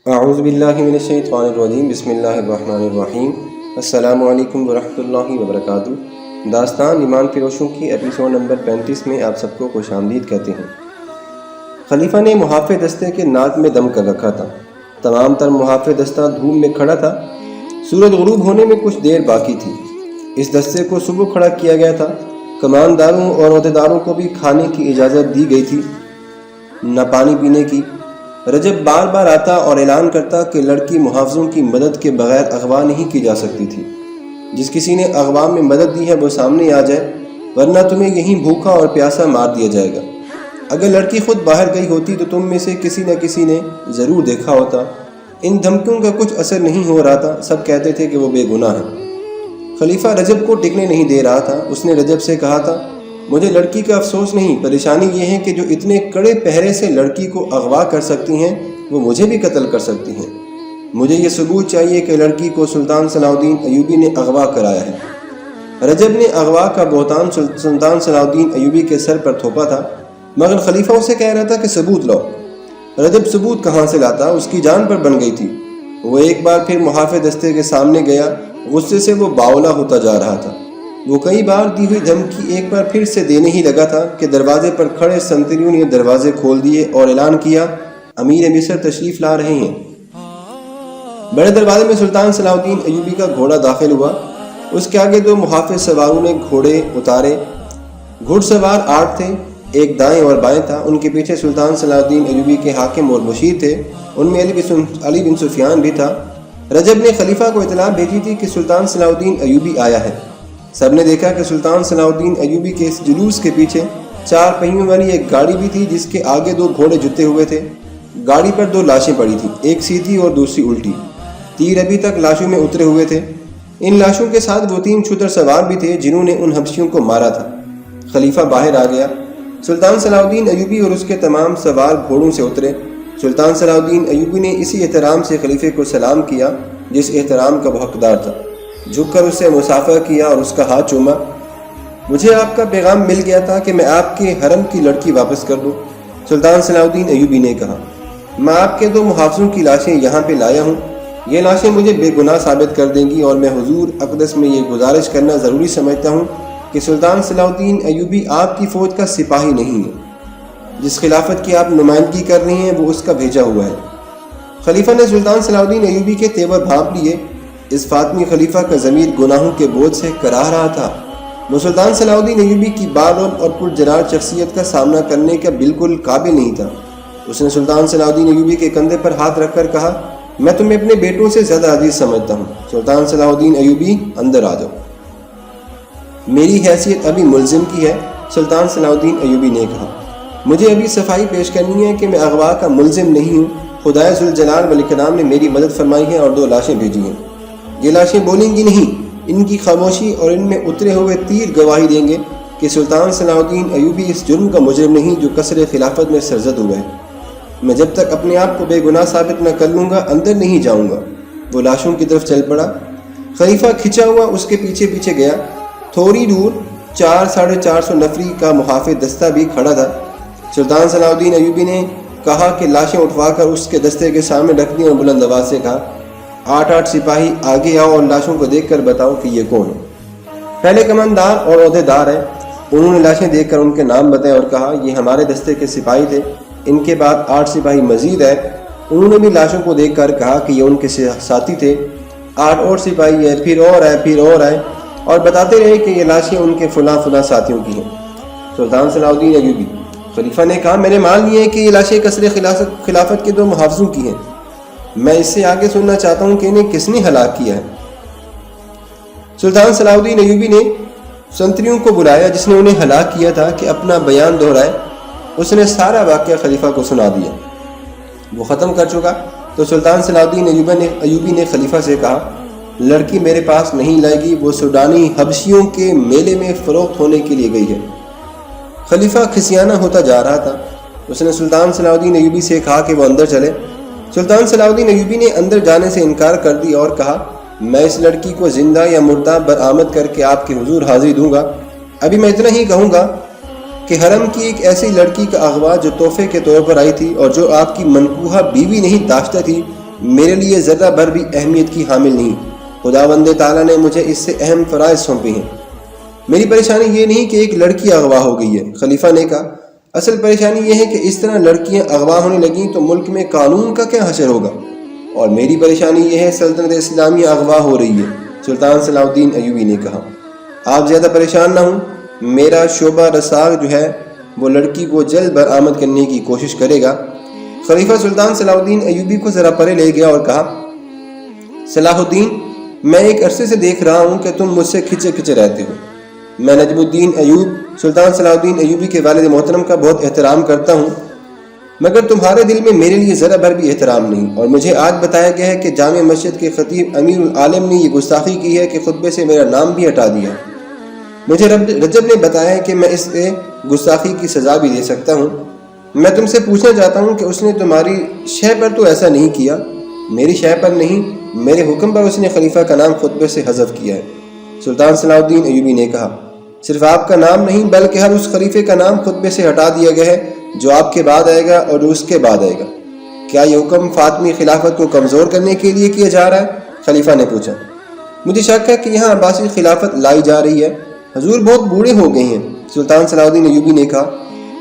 اعوذ باللہ من الشیطان الرجیم بسم اللہ الرحمن الرحیم السلام علیکم ورحمۃ اللہ وبرکاتہ۔ داستان ایمان فروشوں کی ایپیسوڈ نمبر 35 میں آپ سب کو خوش آمدید کہتے ہیں۔ خلیفہ نے محافظ دستے کے ناک میں دم کر رکھا تھا۔ تمام تر محافظ دستہ دھوپ میں کھڑا تھا۔ سورج غروب ہونے میں کچھ دیر باقی تھی۔ اس دستے کو صبح کھڑا کیا گیا تھا۔ کمانداروں اور عہدیداروں کو بھی کھانے کی اجازت دی گئی تھی، نہ پانی پینے کی۔ رجب بار بار آتا اور اعلان کرتا کہ لڑکی محافظوں کی مدد کے بغیر اغوا نہیں کی جا سکتی تھی۔ جس کسی نے اغوا میں مدد دی ہے وہ سامنے آ جائے، ورنہ تمہیں یہیں بھوکا اور پیاسا مار دیا جائے گا۔ اگر لڑکی خود باہر گئی ہوتی تو تم میں سے کسی نہ کسی نے ضرور دیکھا ہوتا۔ ان دھمکیوں کا کچھ اثر نہیں ہو رہا تھا۔ سب کہتے تھے کہ وہ بے گناہ ہے۔ خلیفہ رجب کو ٹکنے نہیں دے رہا تھا۔ اس نے رجب سے کہا تھا، مجھے لڑکی کا افسوس نہیں، پریشانی یہ ہے کہ جو اتنے کڑے پہرے سے لڑکی کو اغوا کر سکتی ہیں وہ مجھے بھی قتل کر سکتی ہیں۔ مجھے یہ ثبوت چاہیے کہ لڑکی کو سلطان صلاح الدین ایوبی نے اغوا کرایا ہے۔ رجب نے اغوا کا بہتان سلطان صلاح الدین ایوبی کے سر پر تھوپا تھا، مگر خلیفہ اسے کہہ رہا تھا کہ ثبوت لاؤ۔ رجب ثبوت کہاں سے لاتا؟ اس کی جان پر بن گئی تھی۔ وہ ایک بار پھر محافظ دستے کے سامنے گیا۔ غصے سے وہ باولا ہوتا جا رہا تھا۔ وہ کئی بار دی ہوئی دھمکی ایک بار پھر سے دینے ہی لگا تھا کہ دروازے پر کھڑے سنتریوں نے دروازے کھول دیے اور اعلان کیا، امیر مصر تشریف لا رہے ہیں۔ بڑے دروازے میں سلطان صلاح الدین ایوبی کا گھوڑا داخل ہوا۔ اس کے آگے دو محافظ سواروں نے گھوڑے اتارے۔ گھڑ سوار 8 تھے، ایک دائیں اور بائیں تھا۔ ان کے پیچھے سلطان صلاح الدین ایوبی کے حاکم اور مشیر تھے، ان میں علی بن سفیان بھی تھا۔ رجب نے خلیفہ کو اطلاع بھیجی تھی کہ سلطان صلاح الدین ایوبی آیا ہے۔ سب نے دیکھا کہ سلطان صلاح الدین ایوبی کے اس جلوس کے پیچھے 4 پہیوں والی ایک گاڑی بھی تھی، جس کے آگے 2 گھوڑے جتے ہوئے تھے۔ گاڑی پر 2 لاشیں پڑی تھیں، ایک سیدھی اور دوسری الٹی۔ تیر ابھی تک لاشوں میں اترے ہوئے تھے۔ ان لاشوں کے ساتھ وہ 3 چھتر سوار بھی تھے جنہوں نے ان حبشیوں کو مارا تھا۔ خلیفہ باہر آ گیا۔ سلطان صلاح الدین ایوبی اور اس کے تمام سوار گھوڑوں سے اترے۔ سلطان صلاح الدین ایوبی نے اسی احترام سے خلیفے کو سلام کیا جس احترام کا وہ حقدار تھا۔ جھک کر اس سے مصافحہ کیا اور اس کا ہاتھ چوما۔ مجھے آپ کا پیغام مل گیا تھا کہ میں آپ کے حرم کی لڑکی واپس کر دوں، سلطان صلاح الدین ایوبی نے کہا۔ میں آپ کے 2 محافظوں کی لاشیں یہاں پہ لایا ہوں۔ یہ لاشیں مجھے بے گناہ ثابت کر دیں گی، اور میں حضور اقدس میں یہ گزارش کرنا ضروری سمجھتا ہوں کہ سلطان صلاح الدین ایوبی آپ کی فوج کا سپاہی نہیں ہے۔ جس خلافت کی آپ نمائندگی کر رہے ہیں وہ اس کا بھیجا ہوا ہے۔ خلیفہ نے سلطان صلاح الدین ایوبی کے تیور بھانپ لیے۔ اس فاطمی خلیفہ کا ضمیر گناہوں کے بوجھ سے کراہ رہا تھا۔ وہ سلطان صلاح الدین ایوبی کی بالغ اور پرجلال شخصیت کا سامنا کرنے کا بالکل قابل نہیں تھا۔ اس نے سلطان صلاح الدین ایوبی کے کندھے پر ہاتھ رکھ کر کہا، میں تمہیں اپنے بیٹوں سے زیادہ عزیز سمجھتا ہوں۔ سلطان صلاح الدین ایوبی، اندر آ جاؤ۔ میری حیثیت ابھی ملزم کی ہے، سلطان صلاح الدین ایوبی نے کہا۔ مجھے ابھی صفائی پیش کرنی ہے کہ میں اغوا کا ملزم نہیں ہوں۔ خدائے ذوالجلال والاکرام نے میری مدد فرمائی ہے اور 2 لاشیں بھیجی ہیں۔ یہ لاشیں بولیں گی نہیں، ان کی خاموشی اور ان میں اترے ہوئے تیر گواہی دیں گے کہ سلطان صلاح الدین ایوبی اس جرم کا مجرم نہیں جو کسر خلافت میں سرزد ہوا ہے۔ میں جب تک اپنے آپ کو بے گناہ ثابت نہ کر لوں گا اندر نہیں جاؤں گا۔ وہ لاشوں کی طرف چل پڑا۔ خلیفہ کھچا ہوا اس کے پیچھے پیچھے گیا۔ تھوڑی دور 400-450 نفری کا محافظ دستہ بھی کھڑا تھا۔ سلطان صلاح الدین ایوبی نے کہا کہ لاشیں اٹھوا کر اس کے دستے کے سامنے رکھ دیں اور بلند آواز سے کہا، 8 سپاہی آگے آؤ اور لاشوں کو دیکھ کر بتاؤ کہ یہ کون ہے۔ پہلے کماندار اور عہدیدار ہیں۔ انہوں نے لاشیں دیکھ کر ان کے نام بتائے اور کہا، یہ ہمارے دستے کے سپاہی تھے۔ ان کے بعد 8 سپاہی مزید ہے۔ انہوں نے بھی لاشوں کو دیکھ کر کہا کہ یہ ان کے ساتھی تھے۔ 8 اور سپاہی ہے، پھر اور ہے اور بتاتے رہے کہ یہ لاشیں ان کے فلاں ساتھیوں کی ہیں۔ سلطان صلاح الدین ایوبی، خلیفہ نے کہا، میں نے مان لیا ہے کہ یہ لاشیں کسر خلافت کے 2 محافظوں کی ہیں۔ میں اس سے آگے سننا چاہتا ہوں کہ انہیں کس نے ہلاک کیا ہے۔ سلطان صلاح الدین ایوبی نے سنتریوں کو بلایا جس نے انہیں ہلاک کیا تھا کہ اپنا بیان دہرائے۔ اس نے سارا واقعہ خلیفہ کو سنا دیا۔ وہ ختم کر چکا تو سلطان صلاح الدین ایوبی نے خلیفہ سے کہا، لڑکی میرے پاس نہیں لائے گی، وہ سوڈانی حبشیوں کے میلے میں فروخت ہونے کے لیے گئی ہے۔ خلیفہ کھسیانہ ہوتا جا رہا تھا۔ اس نے سلطان صلاح الدین ایوبی سے کہا کہ وہ اندر چلے۔ سلطان صلاح الدین ایوبی نے اندر جانے سے انکار کر دی اور کہا، میں اس لڑکی کو زندہ یا مردہ برآمد کر کے آپ کے حضور حاضری دوں گا۔ ابھی میں اتنا ہی کہوں گا کہ حرم کی ایک ایسی لڑکی کا اغوا جو تحفے کے طور پر آئی تھی اور جو آپ کی منکوحہ بیوی نہیں داشتہ تھی، میرے لیے ذرہ بھر بھی اہمیت کی حامل نہیں۔ خداوند تعالیٰ نے مجھے اس سے اہم فرائض سونپے ہیں۔ میری پریشانی یہ نہیں کہ ایک لڑکی اغوا ہو گئی ہے، خلیفہ نے کہا، اصل پریشانی یہ ہے کہ اس طرح لڑکیاں اغوا ہونے لگیں تو ملک میں قانون کا کیا حشر ہوگا، اور میری پریشانی یہ ہے سلطنت اسلامیہ اغوا ہو رہی ہے۔ سلطان صلاح الدین ایوبی نے کہا، آپ زیادہ پریشان نہ ہوں، میرا شعبہ رساغ جو ہے وہ لڑکی کو جلد برآمد کرنے کی کوشش کرے گا۔ خلیفہ سلطان صلاح الدین ایوبی کو ذرا پرے لے گیا اور کہا، صلاح الدین، میں ایک عرصے سے دیکھ رہا ہوں کہ تم مجھ سے کھچے کھچے رہتے ہو۔ میں نجم الدین ایوب سلطان صلاح الدین ایوبی کے والد محترم کا بہت احترام کرتا ہوں، مگر تمہارے دل میں میرے لیے ذرا بھر بھی احترام نہیں، اور مجھے آج بتایا گیا ہے کہ جامع مسجد کے خطیب امیر العالم نے یہ گستاخی کی ہے کہ خطبے سے میرا نام بھی ہٹا دیا۔ مجھے رجب نے بتایا ہے کہ میں اس سے گستاخی کی سزا بھی دے سکتا ہوں۔ میں تم سے پوچھنا چاہتا ہوں کہ اس نے تمہاری شے پر تو ایسا نہیں کیا؟ میری شے پر نہیں، میرے حکم پر اس نے خلیفہ کا نام خطبے سے حذف کیا ہے۔ سلطان صلاح الدین ایوبی نے کہا، صرف آپ کا نام نہیں بلکہ ہر اس خلیفے کا نام خطبے سے ہٹا دیا گیا ہے جو آپ کے بعد آئے گا اور اس کے بعد آئے گا۔ کیا یہ حکم فاطمی خلافت کو کمزور کرنے کے لیے کیا جا رہا ہے؟ خلیفہ نے پوچھا۔ مجھے شک ہے کہ یہاں عباسی خلافت لائی جا رہی ہے، حضور بہت بوڑھے ہو گئے ہیں۔ سلطان صلاح الدین ایوبی نے کہا،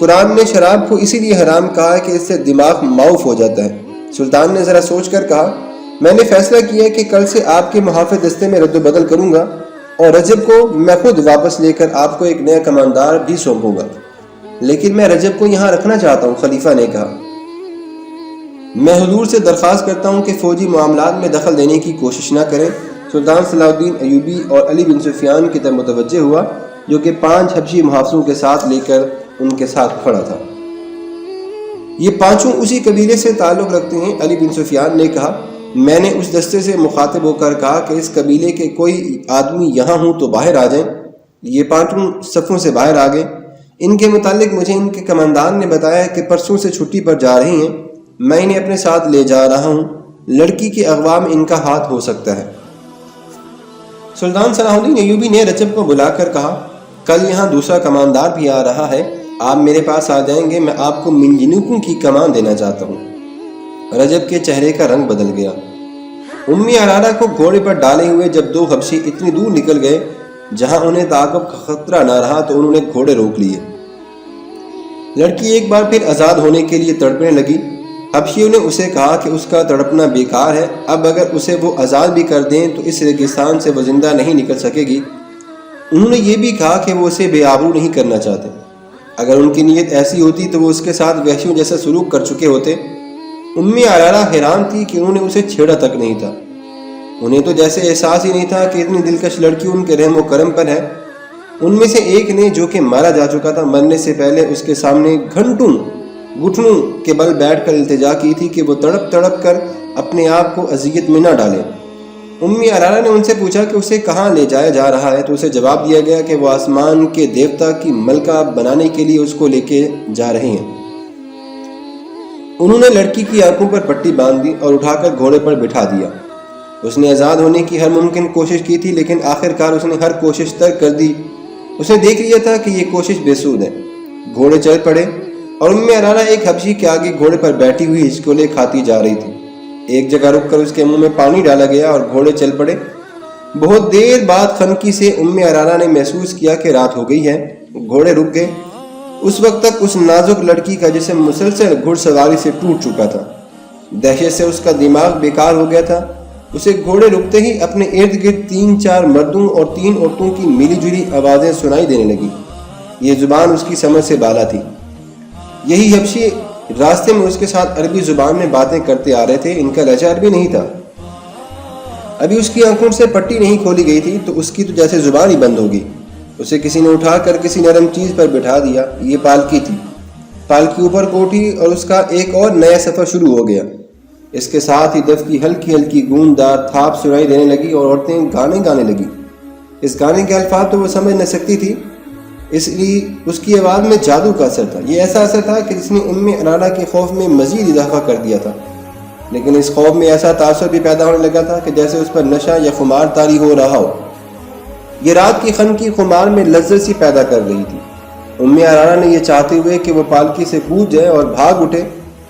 قرآن نے شراب کو اسی لیے حرام کہا ہے کہ اس سے دماغ معوف ہو جاتا ہے۔ سلطان نے ذرا سوچ کر کہا، میں نے فیصلہ کیا ہے کہ کل سے آپ کے محافظ دستے میں رد و بدل کروں گا، اور رجب کو میں خود واپس لے کر آپ کو ایک نیا کماندار بھی سونپوں گا۔ لیکن میں رجب کو یہاں رکھنا چاہتا ہوں، خلیفہ نے کہا۔ میں حضور سے درخواست کرتا ہوں کہ فوجی معاملات میں دخل دینے کی کوشش نہ کریں۔ سلطان صلاح الدین ایوبی اور علی بن سفیان کی طرف متوجہ ہوا، جو کہ 5 حبشی محافظوں کے ساتھ لے کر ان کے ساتھ کھڑا تھا۔ یہ 5 اسی قبیلے سے تعلق رکھتے ہیں، علی بن سفیان نے کہا۔ میں نے اس دستے سے مخاطب ہو کر کہا کہ اس قبیلے کے کوئی آدمی یہاں ہوں تو باہر آ جائیں۔ یہ 5 صفوں سے باہر آ گئے۔ ان کے متعلق مجھے ان کے کماندان نے بتایا کہ پرسوں سے چھٹی پر جا رہے ہیں، میں انہیں اپنے ساتھ لے جا رہا ہوں، لڑکی کے اغوا میں ان کا ہاتھ ہو سکتا ہے۔ سلطان صلاح الدین ایوبی نے رجب کو بلا کر کہا، کل یہاں دوسرا کماندار بھی آ رہا ہے، آپ میرے پاس آ جائیں گے، میں آپ کو منجنیقوں کی کمان دینا چاہتا ہوں۔ رجب کے چہرے کا رنگ بدل گیا۔ امی عرارہ کو گھوڑے پر ڈالے ہوئے جب 2 حبشی اتنی دور نکل گئے جہاں انہیں تعاقب کا خطرہ نہ رہا تو انہوں نے گھوڑے روک لیے۔ لڑکی ایک بار پھر آزاد ہونے کے لیے تڑپنے لگی۔ حبشیوں نے اسے کہا کہ اس کا تڑپنا بیکار ہے، اب اگر اسے وہ آزاد بھی کر دیں تو اس ریگستان سے وہ زندہ نہیں نکل سکے گی۔ انہوں نے یہ بھی کہا کہ وہ اسے بے آبرو نہیں کرنا چاہتے، اگر ان کی نیت ایسی ہوتی تو وہ اس کے ساتھ وحشیوں جیسا سلوک کر چکے ہوتے۔ امی عرارہ حیران تھی کہ انہوں نے اسے چھیڑا تک نہیں تھا۔ انہیں تو جیسے احساس ہی نہیں تھا کہ اتنی دلکش لڑکی ان کے رحم و کرم پر ہے۔ ان میں سے ایک نے، جو کہ مارا جا چکا تھا، مرنے سے پہلے اس کے سامنے گھٹنوں کے بل بیٹھ کر التجا کی تھی کہ وہ تڑپ تڑپ کر اپنے آپ کو اذیت میں نہ ڈالے۔ امی عرارہ نے ان سے پوچھا کہ اسے کہاں لے جایا جا رہا ہے، تو اسے جواب دیا گیا کہ وہ آسمان کے دیوتا کی ملکہ بنانے کے لیے اس کو لے کے جا رہے ہیں۔ انہوں نے لڑکی کی آنکھوں پر پٹی باندھ دی اور اٹھا کر گھوڑے پر بٹھا دیا۔ اس نے آزاد ہونے کی ہر ممکن کوشش کی تھی، لیکن آخرکار اس نے ہر کوشش ترک کر دی۔ اس نے دیکھ لیا تھا کہ یہ کوشش بے سود ہے۔ گھوڑے چل پڑے اور امی عرارہ ایک حبشی کے آگے گھوڑے پر بیٹھی ہوئی ہچکولے کھاتی جا رہی تھی۔ ایک جگہ رک کر اس کے منہ میں پانی ڈالا گیا اور گھوڑے چل پڑے۔ بہت دیر بعد خنکی سے امی عرارہ نے محسوس کیا کہ رات ہو گئی ہے۔ گھوڑے رک گئے۔ اس وقت تک اس نازک لڑکی کا جسم مسلسل گھڑ سواری سے ٹوٹ چکا تھا۔ دہشت سے اس کا دماغ بیکار ہو گیا تھا۔ اسے گھوڑے رکتے ہی اپنے ارد گرد 3-4 مردوں اور 3 عورتوں کی ملی جلی آوازیں سنائی دینے لگی۔ یہ زبان اس کی سمجھ سے بالا تھی۔ یہی حبشی راستے میں اس کے ساتھ عربی زبان میں باتیں کرتے آ رہے تھے۔ ان کا لہجہ عربی نہیں تھا۔ ابھی اس کی آنکھوں سے پٹی نہیں کھولی گئی تھی تو اس کی تو جیسے زبان ہی بند ہوگی۔ اسے کسی نے اٹھا کر کسی نرم چیز پر بٹھا دیا۔ یہ پالکی تھی۔ پالکی اوپر کو اٹھی اور اس کا ایک اور نیا سفر شروع ہو گیا۔ اس کے ساتھ ہی دف کی ہلکی ہلکی گونددار تھاپ سنائی دینے لگی اور عورتیں گانے گانے لگی۔ اس گانے کے الفاظ تو وہ سمجھ نہ سکتی تھی، اس لیے اس کی آواز میں جادو کا اثر تھا۔ یہ ایسا اثر تھا کہ جس نے ام عرارہ کے خوف میں مزید اضافہ کر دیا تھا، لیکن اس خوف میں ایسا تاثر بھی پیدا ہونے لگا تھا کہ جیسے اس پر نشہ یا خمار طاری ہو رہا ہو۔ یہ رات کی خن کی خمار میں لذت سی پیدا کر رہی تھی۔ ام عرارہ نے یہ چاہتے ہوئے کہ وہ پالکی سے کود جائے اور بھاگ اٹھے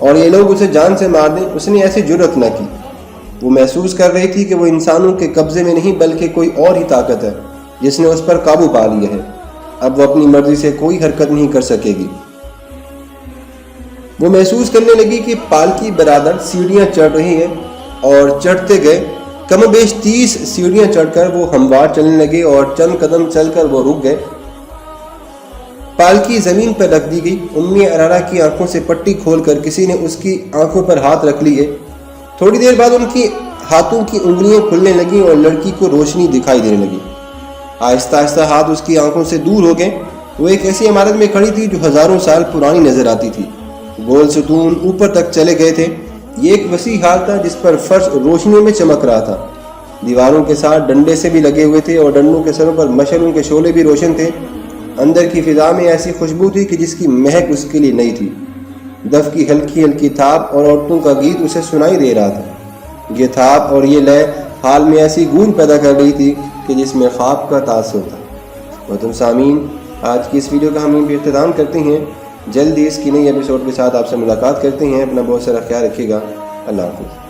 اور یہ لوگ اسے جان سے مار دیں، اس نے ایسی جرأت نہ کی۔ وہ محسوس کر رہی تھی کہ وہ انسانوں کے قبضے میں نہیں بلکہ کوئی اور ہی طاقت ہے جس نے اس پر قابو پا لیا ہے۔ اب وہ اپنی مرضی سے کوئی حرکت نہیں کر سکے گی۔ وہ محسوس کرنے لگی کہ پالکی برادر سیڑھیاں چڑھ رہی ہیں اور چڑھتے گئے۔ کم و بیش 30 سیڑھیاں چڑھ کر وہ ہموار چلنے لگے اور چند قدم چل کر وہ رک گئے۔ پالکی زمین پر رکھ دی گئی۔ امی ارارا کی آنکھوں سے پٹی کھول کر کسی نے اس کی آنکھوں پر ہاتھ رکھ لیے۔ تھوڑی دیر بعد ان کی ہاتھوں کی انگلیاں کھلنے لگیں اور لڑکی کو روشنی دکھائی دینے لگی۔ آہستہ آہستہ ہاتھ اس کی آنکھوں سے دور ہو گئے۔ وہ ایک ایسی عمارت میں کھڑی تھی جو ہزاروں سال پرانی نظر آتی تھی۔ گول ستون اوپر تک چلے گئے تھے۔ یہ ایک وسیع ہال تھا جس پر فرش روشنیوں میں چمک رہا تھا۔ دیواروں کے ساتھ ڈنڈے سے بھی لگے ہوئے تھے اور ڈنڈوں کے سروں پر مشعلوں کے شعلے بھی روشن تھے۔ اندر کی فضا میں ایسی خوشبو تھی کہ جس کی مہک اس کے لیے نئی تھی۔ دف کی ہلکی ہلکی تھاپ اور عورتوں کا گیت اسے سنائی دے رہا تھا۔ یہ تھاپ اور یہ لے حال میں ایسی گونج پیدا کر رہی تھی کہ جس میں خواب کا تاثر تھا۔ محترم سامعین، آج کی اس ویڈیو کا ہم بھی اختتام کرتے ہیں۔ جلد ہی اس کی نئی ایپیسوڈ کے ساتھ آپ سے ملاقات کرتے ہیں۔ اپنا بہت سارا خیال رکھیے گا۔ اللہ حافظ۔